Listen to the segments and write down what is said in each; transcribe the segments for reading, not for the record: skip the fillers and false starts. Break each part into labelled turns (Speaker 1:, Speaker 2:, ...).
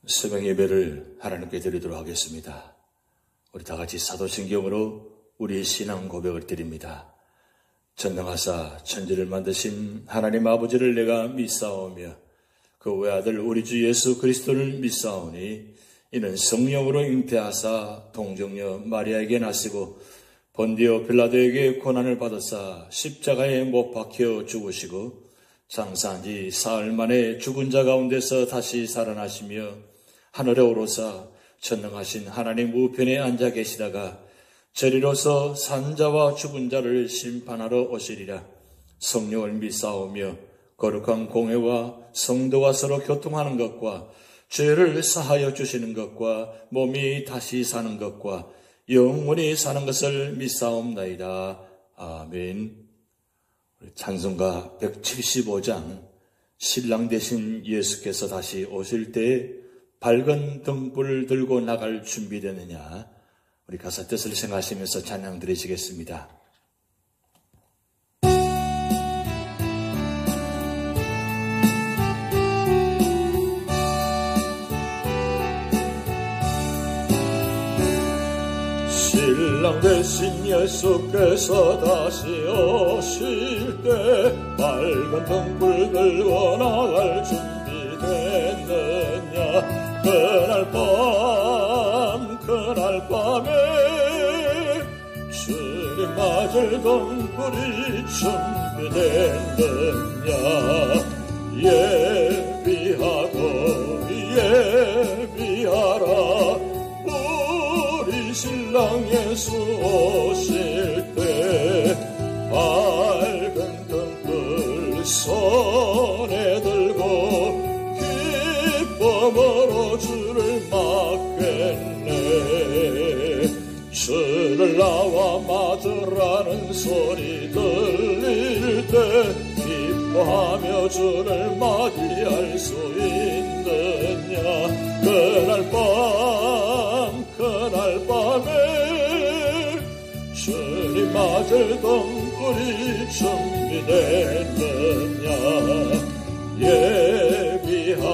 Speaker 1: 새벽 예배를 하나님께 드리도록 하겠습니다. 우리 다 같이 사도신경으로 우리의 신앙 고백을 드립니다. 전능하사 천지를 만드신 하나님 아버지를 내가 믿사오며 그 외아들 우리 주 예수 그리스도를 믿사오니 이는 성령으로 잉태하사 동정녀 마리아에게 나시고 본디오 빌라도에게 고난을 받으사 십자가에 못 박혀 죽으시고 장사한 지 사흘 만에 죽은 자 가운데서 다시 살아나시며 하늘에 오르사 전능하신 하나님 우편에 앉아 계시다가 저리로서 산자와 죽은 자를 심판하러 오시리라. 성령을 믿사오며 거룩한 공회와 성도와 서로 교통하는 것과 죄를 사하여 주시는 것과 몸이 다시 사는 것과 영원히 사는 것을 믿사옵나이다. 아멘. 찬송가 175장 신랑 되신 예수께서 다시 오실 때 밝은 등불을 들고 나갈 준비되느냐, 우리 가사 뜻을 생각하시면서 찬양 드리시겠습니다. 신랑 되신 예수께서 다시 오실 때 밝은 등불 들고 나갈 준비됐느냐. 그날 밤에 주님 맞을 등불이 준비됐느냐. 예비하라 우리 신랑 예수 오실 때 밝은 등불 손에 들고 기쁨으로 주를 맞겠네. 주를 나와 맞으라는 소리 들릴 때 기뻐하며 주를 맞이할 수 있느냐. 그날 밤에 주님 맞을 등불이 준비됐느냐. 예비하라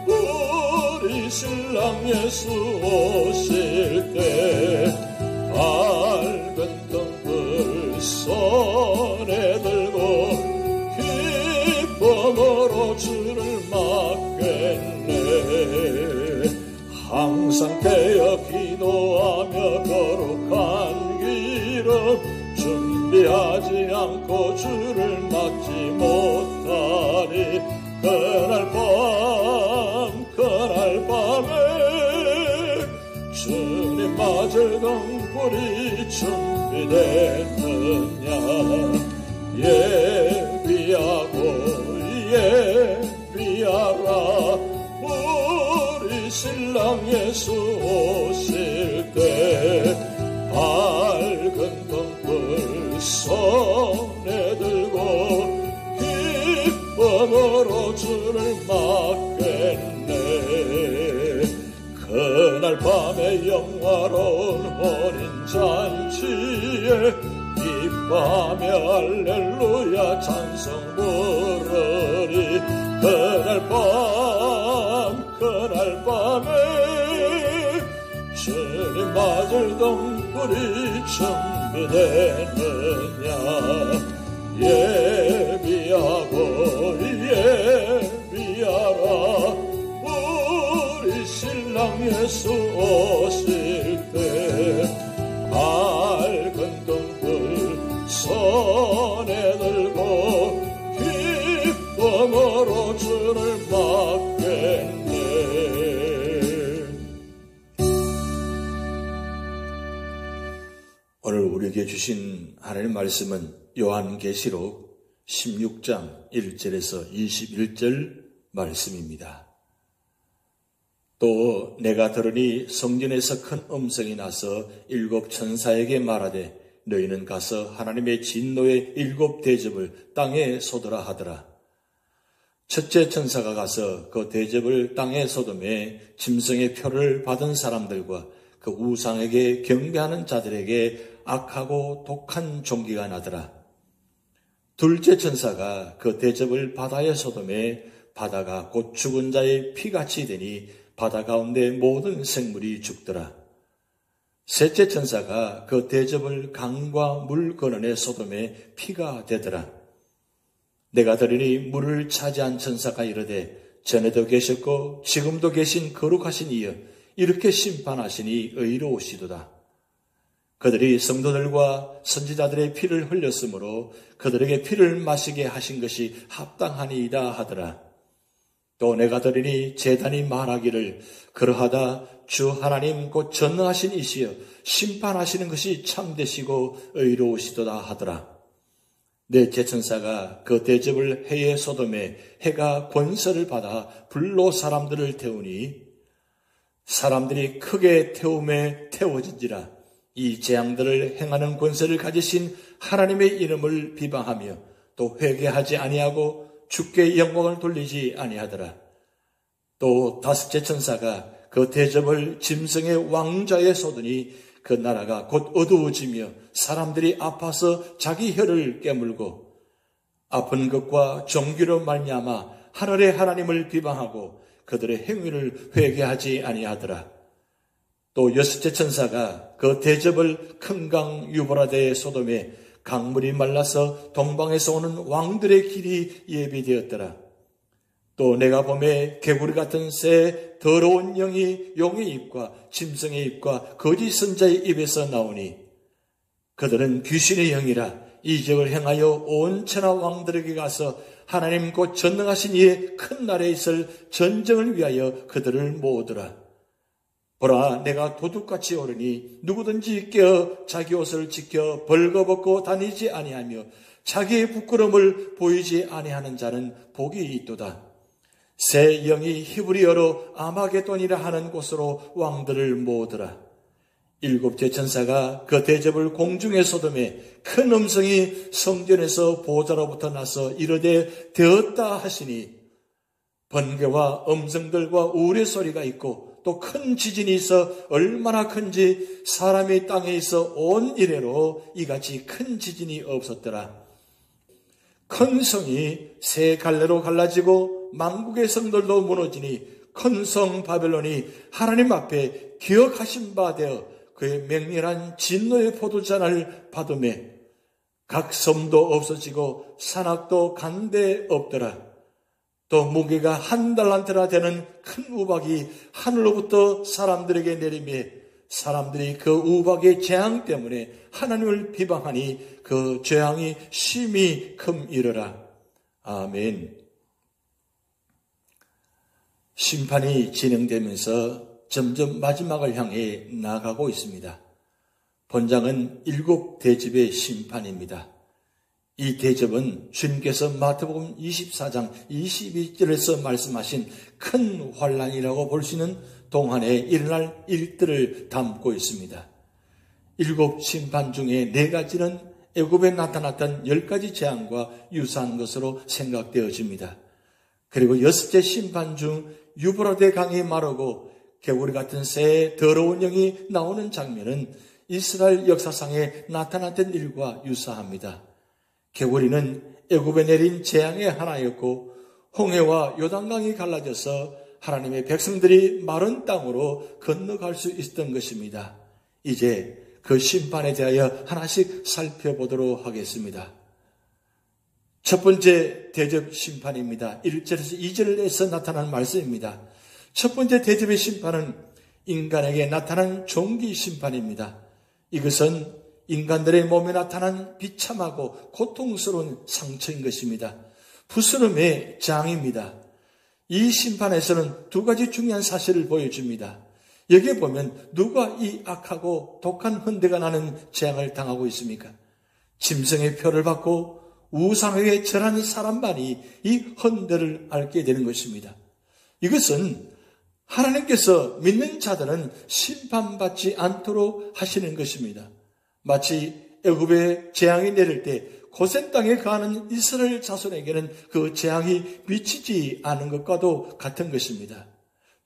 Speaker 1: 우리 신랑 예수 오실 때 밝은 등불 손에 들고 기쁨으로 주를 맞겠네. 항상 깨어 기도하며 거룩한 기름 준비하지 않고 주를 맞지 못하리. 그날 밤에 주님 맞을 등불이 준비됐느냐. 예비하라 우리 신랑 예수 오실 때 밝은 등불 손에 들고 기쁨으로 주를 맞겠네. 그날 밤에 영화로운 혼인잔치에 기뻐하며 할렐루야 찬송 부르리. 그날 밤에 주님 맞을 등불이 준비되느냐. 예비하라 우리 신랑 예수 오실 때 밝은 등불 손에 들고 기쁨으로 주를 맞겠네. 오늘 우리에게 주신 하나님의 말씀은 요한계시록 16장 1절에서 21절 말씀입니다. 또 내가 들으니 성전에서 큰 음성이 나서 7 천사에게 말하되 너희는 가서 하나님의 진노의 7 대접을 땅에 쏟으라 하더라. 첫째 천사가 가서 그 대접을 땅에 쏟음에 짐승의 표를 받은 사람들과 그 우상에게 경배하는 자들에게 악하고 독한 종기가 나더라. 둘째 천사가 그 대접을 바다에 쏟음에 바다가 곧 죽은 자의 피같이 되니 바다 가운데 모든 생물이 죽더라. 셋째 천사가 그 대접을 강과 물 근원의 소돔에 피가 되더라. 내가 들으니 물을 차지한 천사가 이르되 전에도 계셨고 지금도 계신 거룩하신 이여 이렇게 심판하시니 의로우시도다. 그들이 성도들과 선지자들의 피를 흘렸으므로 그들에게 피를 마시게 하신 것이 합당하니이다 하더라. 또 내가 들으니 제단이 말하기를 그러하다 주 하나님 곧 전능하신 이시여 심판하시는 것이 참되시고 의로우시도다 하더라. 넷째 천사가 그 대접을 해의 소돔에 해가 권세를 받아 불로 사람들을 태우니 사람들이 크게 태움에 태워진지라. 이 재앙들을 행하는 권세를 가지신 하나님의 이름을 비방하며 또 회개하지 아니하고 주께 영광을 돌리지 아니하더라. 또 다섯째 천사가 그 대접을 짐승의 왕좌에 쏟으니 그 나라가 곧 어두워지며 사람들이 아파서 자기 혀를 깨물고 아픈 것과 종기로 말미암아 하늘의 하나님을 비방하고 그들의 행위를 회개하지 아니하더라. 또 여섯째 천사가 그 대접을 큰 강 유브라데의 소돔에 강물이 말라서 동방에서 오는 왕들의 길이 예비되었더라. 또 내가 보매 개구리 같은 새 더러운 영이 용의 입과 짐승의 입과 거짓 선자의 입에서 나오니 그들은 귀신의 영이라 이적을 행하여 온 천하 왕들에게 가서 하나님 곧 전능하신 이의 큰 날에 있을 전쟁을 위하여 그들을 모으더라. 보라 내가 도둑같이 오르니 누구든지 깨어 자기 옷을 지켜 벌거벗고 다니지 아니하며 자기의 부끄러움을 보이지 아니하는 자는 복이 있도다. 새 영이 히브리어로 아마게돈이라 하는 곳으로 왕들을 모으더라. 일곱째 천사가 그 대접을 공중에 쏟음에 큰 음성이 성전에서 보좌로부터 나서 이르되 되었다 하시니 번개와 음성들과 우레 소리가 있고 또 큰 지진이 있어 얼마나 큰지 사람이 땅에 있어 온 이래로 이같이 큰 지진이 없었더라. 큰 성이 세 갈래로 갈라지고 만국의 성들도 무너지니 큰 성 바벨론이 하나님 앞에 기억하신 바 되어 그의 맹렬한 진노의 포도잔을 받으매 각 섬도 없어지고 산악도 간데 없더라. 또 무게가 한 달란트나 되는 큰 우박이 하늘로부터 사람들에게 내리며 사람들이 그 우박의 재앙 때문에 하나님을 비방하니 그 재앙이 심히 큼이르라. 아멘. 심판이 진행되면서 점점 마지막을 향해 나아가고 있습니다. 본장은 7 대접의 심판입니다. 이 대접은 주님께서 마태복음 24장 22절에서 말씀하신 큰 환난이라고 볼 수 있는 동안에 일어날 일들을 담고 있습니다. 7 심판 중에 4가지는 애굽에 나타났던 10가지 재앙과 유사한 것으로 생각되어집니다. 그리고 6째 심판 중 유브라데 강이 마르고 개구리 같은 새의 더러운 영이 나오는 장면은 이스라엘 역사상에 나타났던 일과 유사합니다. 개구리는 애굽에 내린 재앙의 하나였고 홍해와 요단강이 갈라져서 하나님의 백성들이 마른 땅으로 건너갈 수 있었던 것입니다. 이제 그 심판에 대하여 하나씩 살펴보도록 하겠습니다. 첫 번째 대접 심판입니다. 1절에서 2절에서 나타난 말씀입니다. 첫 번째 대접의 심판은 인간에게 나타난 종기 심판입니다. 이것은 인간들의 몸에 나타난 비참하고 고통스러운 상처인 것입니다. 부스럼의 장입니다. 이 심판에서는 2가지 중요한 사실을 보여줍니다. 여기에 보면 누가 이 악하고 독한 헌대가 나는 재앙을 당하고 있습니까? 짐승의 표를 받고 우상에게 절하는 사람만이 이 헌대를 알게 되는 것입니다. 이것은 하나님께서 믿는 자들은 심판받지 않도록 하시는 것입니다. 마치 애굽에 재앙이 내릴 때 고센 땅에 거하는 이스라엘 자손에게는 그 재앙이 미치지 않은 것과도 같은 것입니다.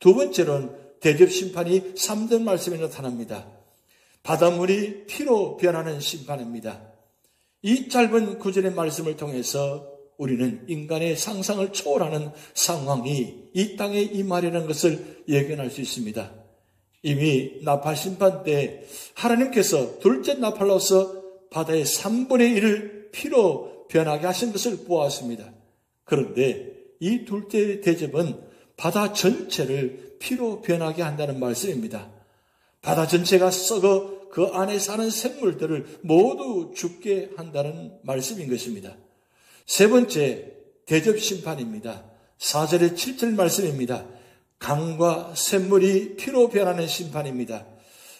Speaker 1: 두 번째로는 대접 심판이 3절 말씀에 나타납니다. 바닷물이 피로 변하는 심판입니다. 이 짧은 구절의 말씀을 통해서 우리는 인간의 상상을 초월하는 상황이 이 땅에 임하리라는 것을 예견할 수 있습니다. 이미 나팔 심판 때 하나님께서 둘째 나팔로서 바다의 3분의 1을 피로 변하게 하신 것을 보았습니다. 그런데 이 둘째 대접은 바다 전체를 피로 변하게 한다는 말씀입니다. 바다 전체가 썩어 그 안에 사는 생물들을 모두 죽게 한다는 말씀인 것입니다. 세 번째 대접 심판입니다. 4절에 7절 말씀입니다. 강과 샘물이 피로 변하는 심판입니다.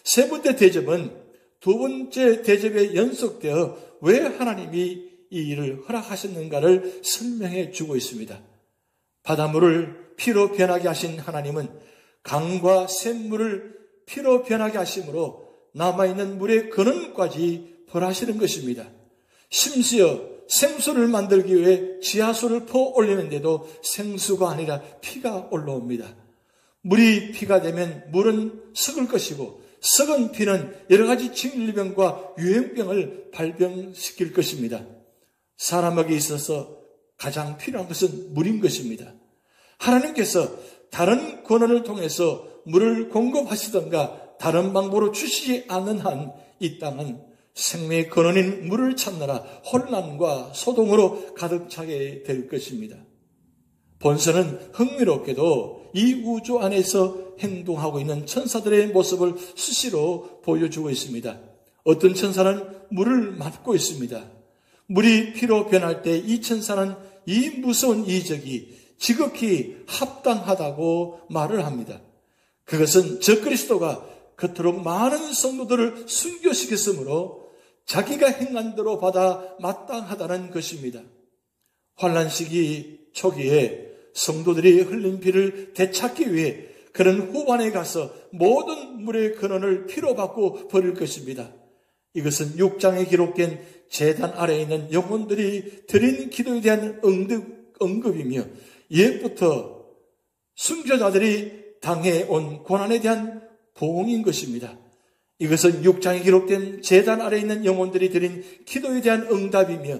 Speaker 1: 세 번째 대접은 두 번째 대접에 연속되어 왜 하나님이 이 일을 허락하셨는가를 설명해 주고 있습니다. 바닷물을 피로 변하게 하신 하나님은 강과 샘물을 피로 변하게 하심으로 남아있는 물의 근원까지 벌하시는 것입니다. 심지어 생수를 만들기 위해 지하수를 퍼 올리는데도 생수가 아니라 피가 올라옵니다. 물이 피가 되면 물은 썩을 것이고 썩은 피는 여러 가지 질병과 유행병을 발병시킬 것입니다. 사람에게 있어서 가장 필요한 것은 물인 것입니다. 하나님께서 다른 권한을 통해서 물을 공급하시던가 다른 방법으로 주시지 않는 한 이 땅은 생명의 근원인 물을 찾느라 혼란과 소동으로 가득 차게 될 것입니다. 본서는 흥미롭게도 이 우주 안에서 행동하고 있는 천사들의 모습을 수시로 보여주고 있습니다. 어떤 천사는 물을 맡고 있습니다. 물이 피로 변할 때 이 천사는 이 무서운 이적이 지극히 합당하다고 말을 합니다. 그것은 적그리스도가 그토록 많은 성도들을 순교시켰으므로 자기가 행한 대로 받아 마땅하다는 것입니다. 환난 시기 초기에 성도들이 흘린 피를 되찾기 위해 그런 후반에 가서 모든 물의 근원을 피로 받고 버릴 것입니다. 이것은 6장에 기록된 제단 아래에 있는 영혼들이 드린 기도에 대한 언급이며 옛부터 순교자들이 당해온 고난에 대한 보응인 것입니다. 이것은 6장에 기록된 제단 아래에 있는 영혼들이 드린 기도에 대한 응답이며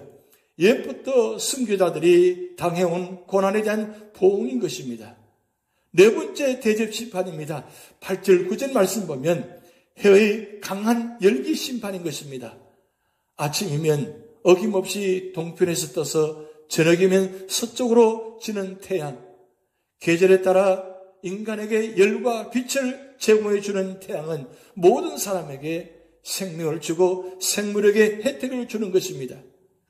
Speaker 1: 옛부터 순교자들이 당해온 고난에 대한 보응인 것입니다. 네 번째 대접 심판입니다. 8절 9절 말씀 보면 해의 강한 열기 심판인 것입니다. 아침이면 어김없이 동편에서 떠서 저녁이면 서쪽으로 지는 태양, 계절에 따라 인간에게 열과 빛을 제공해 주는 태양은 모든 사람에게 생명을 주고 생물에게 혜택을 주는 것입니다.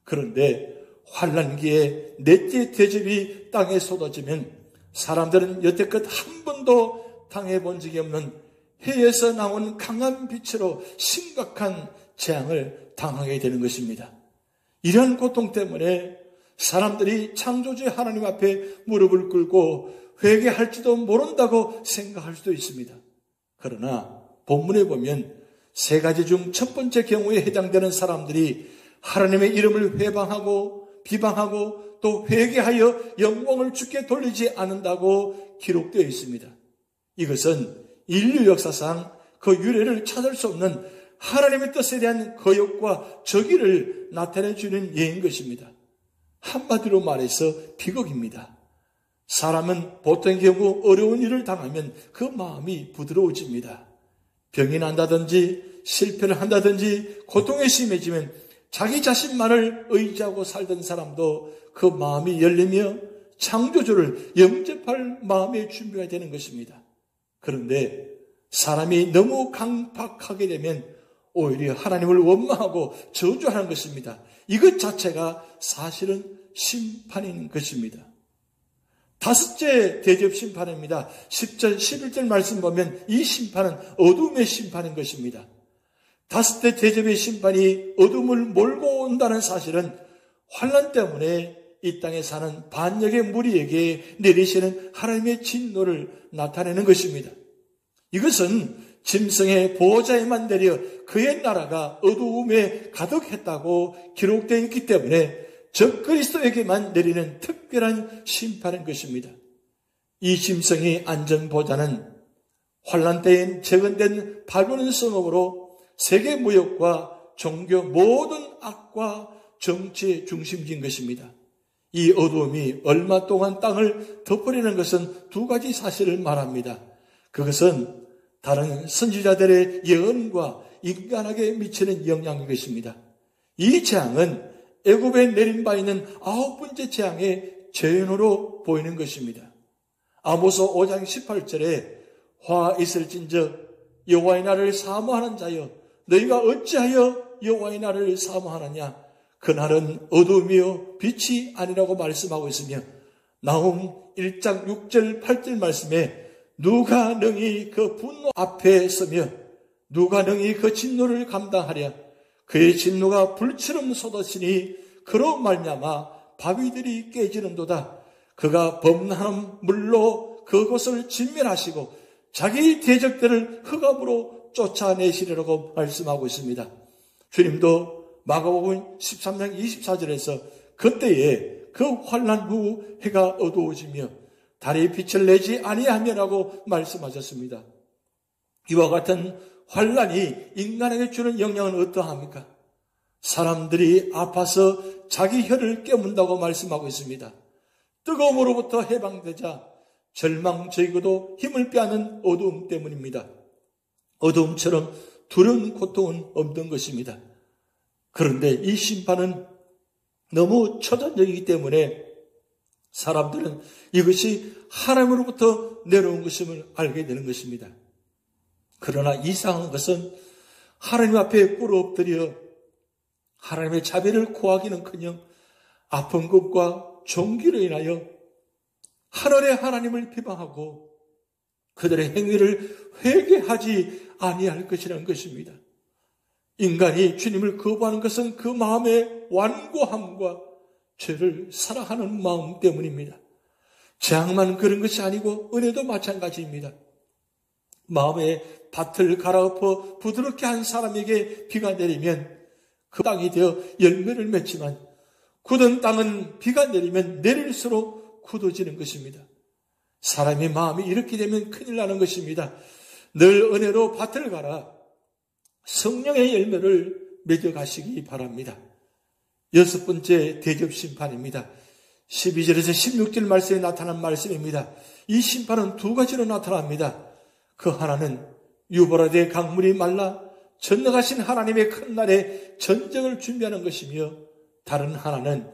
Speaker 1: 그런데 환난기에 넷째 대접이 땅에 쏟아지면 사람들은 여태껏 한 번도 당해본 적이 없는 해에서 나온 강한 빛으로 심각한 재앙을 당하게 되는 것입니다. 이런 고통 때문에 사람들이 창조주 하나님 앞에 무릎을 꿇고 회개할지도 모른다고 생각할 수도 있습니다. 그러나 본문에 보면 세 가지 중 첫 번째 경우에 해당되는 사람들이 하나님의 이름을 회방하고 비방하고 또 회개하여 영광을 주께 돌리지 않는다고 기록되어 있습니다. 이것은 인류 역사상 그 유래를 찾을 수 없는 하나님의 뜻에 대한 거역과 적의를 나타내 주는 예인 것입니다. 한마디로 말해서 비극입니다. 사람은 보통 경우 어려운 일을 당하면 그 마음이 부드러워집니다. 병이 난다든지 실패를 한다든지 고통에 심해지면 자기 자신만을 의지하고 살던 사람도 그 마음이 열리며 창조주를 영접할 마음의 준비가 되는 것입니다. 그런데 사람이 너무 강박하게 되면 오히려 하나님을 원망하고 저주하는 것입니다. 이것 자체가 사실은 심판인 것입니다. 다섯째 대접 심판입니다. 10절, 11절 말씀 보면 이 심판은 어둠의 심판인 것입니다. 다섯째 대접의 심판이 어둠을 몰고 온다는 사실은 환난 때문에 이 땅에 사는 반역의 무리에게 내리시는 하나님의 진노를 나타내는 것입니다. 이것은 짐승의 보호자에만 내려 그의 나라가 어두움에 가득했다고 기록되어 있기 때문에 적그리스도에게만 내리는 특별한 심판인 것입니다. 이 짐승의 안전보다는 환난 때엔 재건된 바벨론 성읍으로 세계 무역과 종교 모든 악과 정치의 중심지인 것입니다. 이 어두움이 얼마 동안 땅을 덮어내는 것은 두 가지 사실을 말합니다. 그것은 다른 선지자들의 예언과 인간에게 미치는 영향인 것입니다. 이 재앙은 애굽에 내린 바 있는 9번째 재앙의 재현으로 보이는 것입니다. 아모스 5장 18절에 화 있을진저 여호와의 날을 사모하는 자여 너희가 어찌하여 여호와의 날을 사모하느냐 그날은 어두움이요 빛이 아니라고 말씀하고 있으며 나훔 1장 6절 8절 말씀에 누가 능히 그 분노 앞에 서며 누가 능히 그 진노를 감당하랴 그의 진노가 불처럼 쏟아지니 그로 말미암아 바위들이 깨지는도다. 그가 범람한 물로 그곳을 진멸하시고 자기 대적들을 흑암으로 쫓아내시리라고 말씀하고 있습니다. 주님도 마가복음 13장 24절에서 그때에 그 환난 후 해가 어두워지며 달이 빛을 내지 아니하며라고 말씀하셨습니다. 이와 같은 환난이 인간에게 주는 영향은 어떠합니까? 사람들이 아파서 자기 혀를 깨문다고 말씀하고 있습니다. 뜨거움으로부터 해방되자 절망적이고도 힘을 빼앗는 어두움 때문입니다. 어두움처럼 두려운 고통은 없는 것입니다. 그런데 이 심판은 너무 초전적이기 때문에 사람들은 이것이 하나님으로부터 내려온 것임을 알게 되는 것입니다. 그러나 이상한 것은 하나님 앞에 꿇어 엎드려 하나님의 자비를 구하기는커녕 아픈 것과 종기로 인하여 하늘의 하나님을 비방하고 그들의 행위를 회개하지 아니할 것이라는 것입니다. 인간이 주님을 거부하는 것은 그 마음의 완고함과 죄를 사랑하는 마음 때문입니다. 재앙만 그런 것이 아니고 은혜도 마찬가지입니다. 마음에 밭을 갈아엎어 부드럽게 한 사람에게 비가 내리면 그 땅이 되어 열매를 맺지만 굳은 땅은 비가 내리면 내릴수록 굳어지는 것입니다. 사람의 마음이 이렇게 되면 큰일 나는 것입니다. 늘 은혜로 밭을 갈아 성령의 열매를 맺어가시기 바랍니다. 6번째 대접 심판입니다. 12절에서 16절 말씀에 나타난 말씀입니다. 이 심판은 두 가지로 나타납니다. 그 하나는 유브라데 강물이 말라 전능하신 하나님의 큰 날에 전쟁을 준비하는 것이며 다른 하나는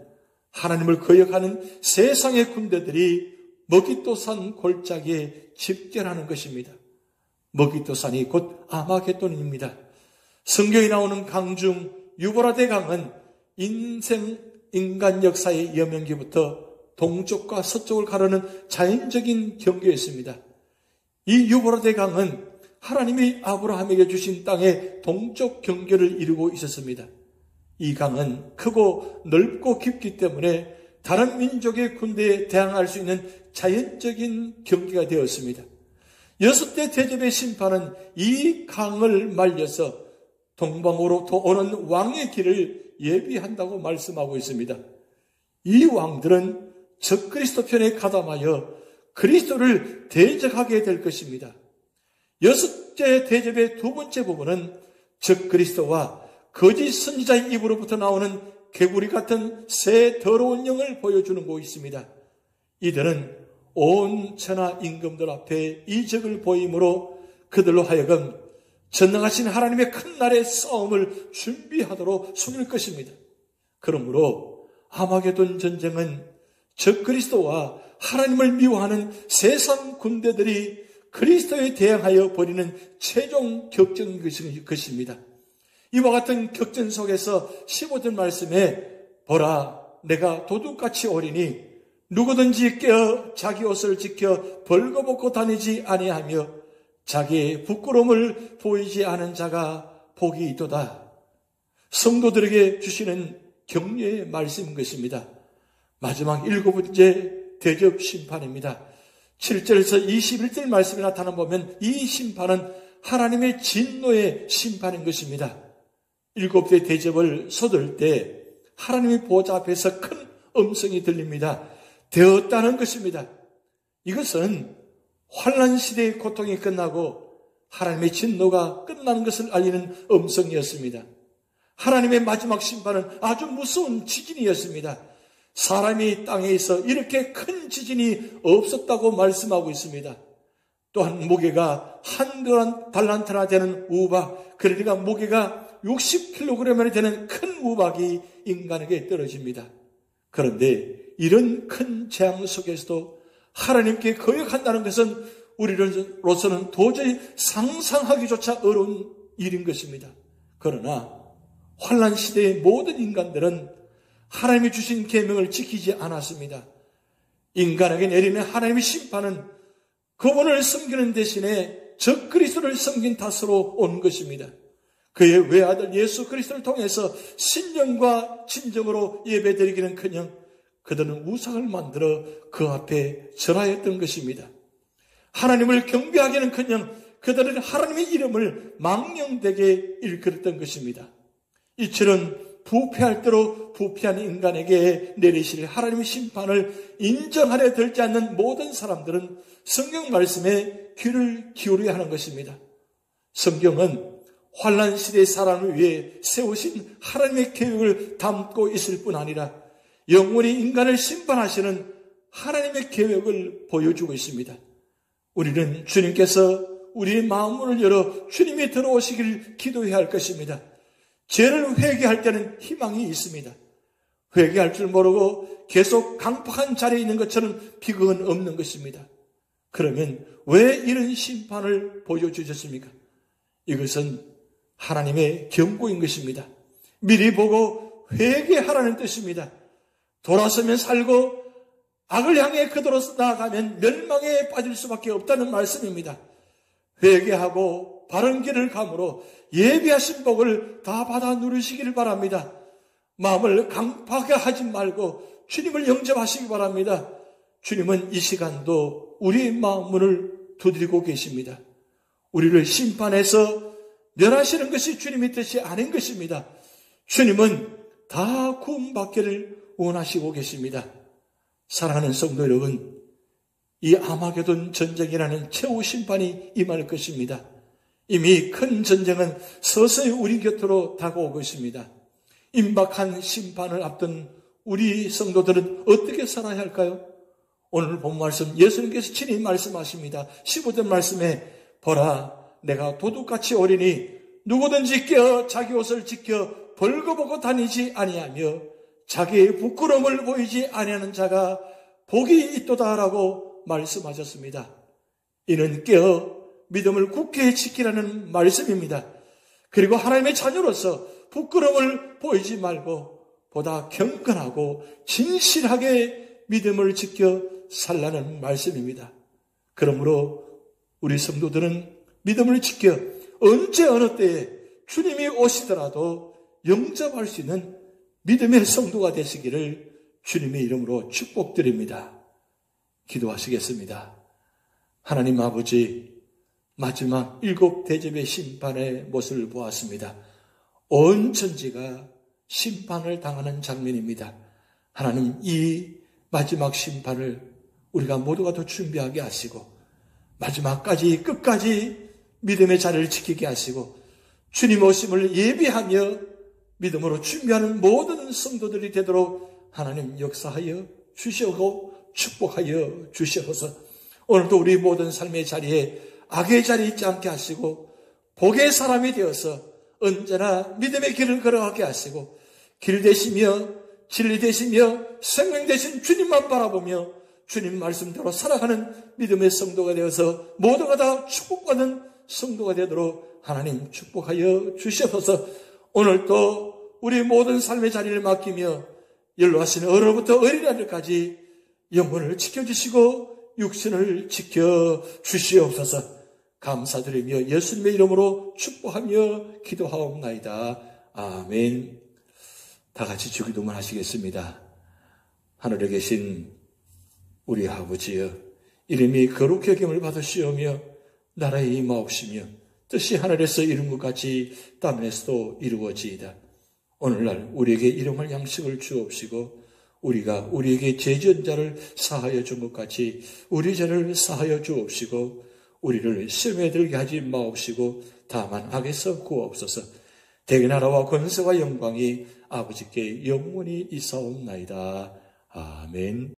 Speaker 1: 하나님을 거역하는 세상의 군대들이 머깃도산 골짜기에 집결하는 것입니다. 머깃도산이 곧 아마겟돈입니다. 성경에 나오는 강 중 유브라데 강은 인간 역사의 여명기부터 동쪽과 서쪽을 가르는 자연적인 경계였습니다. 이 유브라데 강은 하나님이 아브라함에게 주신 땅의 동쪽 경계를 이루고 있었습니다. 이 강은 크고 넓고 깊기 때문에 다른 민족의 군대에 대항할 수 있는 자연적인 경계가 되었습니다. 6대 대접의 심판은 이 강을 말려서 동방으로부터 오는 왕의 길을 예비한다고 말씀하고 있습니다. 이 왕들은 적그리스도 편에 가담하여 그리스도를 대적하게 될 것입니다. 6째 대접의 두 번째 부분은 적그리스도와 거짓 선지자의 입으로부터 나오는 개구리 같은 새 더러운 영을 보여주는 곳이 있습니다. 이들은 온 천하 임금들 앞에 이적을 보임으로 그들로 하여금 전능하신 하나님의 큰 날의 싸움을 준비하도록 숨길 것입니다. 그러므로 아마겟돈 전쟁은 적그리스도와 하나님을 미워하는 세상 군대들이 그리스도에 대항하여 벌이는 최종 격전인 것입니다. 이와 같은 격전 속에서 15절 말씀에 보라 내가 도둑같이 오리니 누구든지 깨어 자기 옷을 지켜 벌거벗고 다니지 아니하며 자기의 부끄러움을 보이지 않은 자가 복이 있도다. 성도들에게 주시는 격려의 말씀인 것입니다. 마지막 7번째 대접 심판입니다. 7절에서 21절 말씀에 나타나 보면 이 심판은 하나님의 진노의 심판인 것입니다. 7대 대접을 쏟을 때 하나님의 보좌 앞에서 큰 음성이 들립니다. 되었다는 것입니다. 이것은 환난 시대의 고통이 끝나고 하나님의 진노가 끝나는 것을 알리는 음성이었습니다. 하나님의 마지막 심판은 아주 무서운 지진이었습니다. 사람이 땅에 있어 이렇게 큰 지진이 없었다고 말씀하고 있습니다. 또한 무게가 한 달란트나 되는 우박, 그러니까 무게가 60kg이 되는 큰 우박이 인간에게 떨어집니다. 그런데 이런 큰 재앙 속에서도 하나님께 거역한다는 것은 우리로서는 도저히 상상하기조차 어려운 일인 것입니다. 그러나 환난 시대의 모든 인간들은 하나님이 주신 계명을 지키지 않았습니다. 인간에게 내리는 하나님의 심판은 그분을 섬기는 대신에 적그리스도를 섬긴 탓으로 온 것입니다. 그의 외아들 예수 그리스도를 통해서 신령과 진정으로 예배드리기는커녕 그들은 우상을 만들어 그 앞에 절하였던 것입니다. 하나님을 경배하기는커녕 그들은 하나님의 이름을 망령되게 일컬었던 것입니다. 이처럼 부패할 대로 부패한 인간에게 내리실 하나님의 심판을 인정하려 들지 않는 모든 사람들은 성경 말씀에 귀를 기울여야 하는 것입니다. 성경은 환난 시대의 사람을 위해 세우신 하나님의 계획을 담고 있을 뿐 아니라 영원히 인간을 심판하시는 하나님의 계획을 보여주고 있습니다. 우리는 주님께서 우리의 마음문을 열어 주님이 들어오시길 기도해야 할 것입니다. 죄를 회개할 때는 희망이 있습니다. 회개할 줄 모르고 계속 강팍한 자리에 있는 것처럼 비극은 없는 것입니다. 그러면 왜 이런 심판을 보여주셨습니까? 이것은 하나님의 경고인 것입니다. 미리 보고 회개하라는 뜻입니다. 돌아서면 살고 악을 향해 그대로 나아가면 멸망에 빠질 수밖에 없다는 말씀입니다. 회개하고 바른 길을 감으로 예비하신 복을 다 받아 누리시기를 바랍니다. 마음을 강팍하게 하지 말고 주님을 영접하시기 바랍니다. 주님은 이 시간도 우리의 마음문을 두드리고 계십니다. 우리를 심판해서 멸하시는 것이 주님의 뜻이 아닌 것입니다. 주님은 다 구원받기를 원하시고 계십니다. 사랑하는 성도 여러분, 이 아마게돈 전쟁이라는 최후 심판이 임할 것입니다. 이미 큰 전쟁은 서서히 우리 곁으로 다가오고 있습니다. 임박한 심판을 앞둔 우리 성도들은 어떻게 살아야 할까요? 오늘 본 말씀 예수님께서 친히 말씀하십니다. 15절 말씀에 보라 내가 도둑같이 오리니 누구든지 깨어 자기 옷을 지켜 벌거벗고 다니지 아니하며 자기의 부끄러움을 보이지 아니하는 자가 복이 있도다라고 말씀하셨습니다. 이는 깨어 믿음을 굳게 지키라는 말씀입니다. 그리고 하나님의 자녀로서 부끄러움을 보이지 말고 보다 경건하고 진실하게 믿음을 지켜 살라는 말씀입니다. 그러므로 우리 성도들은 믿음을 지켜 언제 어느 때에 주님이 오시더라도 영접할 수 있는 믿음의 성도가 되시기를 주님의 이름으로 축복드립니다. 기도하시겠습니다. 하나님 아버지, 마지막 7 대접의 심판의 모습을 보았습니다. 온 천지가 심판을 당하는 장면입니다. 하나님, 이 마지막 심판을 우리가 모두가 더 준비하게 하시고 마지막까지 끝까지 믿음의 자리를 지키게 하시고 주님 오심을 예비하며 믿음으로 준비하는 모든 성도들이 되도록 하나님 역사하여 주시고 축복하여 주시옵소서. 오늘도 우리 모든 삶의 자리에 악의 자리에 있지 않게 하시고 복의 사람이 되어서 언제나 믿음의 길을 걸어가게 하시고 길 되시며 진리 되시며 생명 되신 주님만 바라보며 주님 말씀대로 살아가는 믿음의 성도가 되어서 모두가 다 축복받는 성도가 되도록 하나님 축복하여 주시옵소서. 오늘도 우리 모든 삶의 자리를 맡기며 연로하신 어른부터 어린아이들까지 영혼을 지켜주시고 육신을 지켜주시옵소서. 감사드리며 예수님의 이름으로 축복하며 기도하옵나이다. 아멘. 다 같이 주기도만 하시겠습니다. 하늘에 계신 우리 아버지여, 이름이 거룩히 여김을 받으시오며 나라에 임하옵시며 뜻이 하늘에서 이룬 것 같이 땅에서도 이루어지이다. 오늘날 우리에게 일용할 양식을 주옵시고 우리가 우리에게 죄 지은 자를 사하여 준 것 같이 우리 죄를 사하여 주옵시고 우리를 시험에 들게 하지 마옵시고 다만 악에서 구하옵소서. 대개 나라와 권세와 영광이 아버지께 영원히 있사옵나이다. 아멘.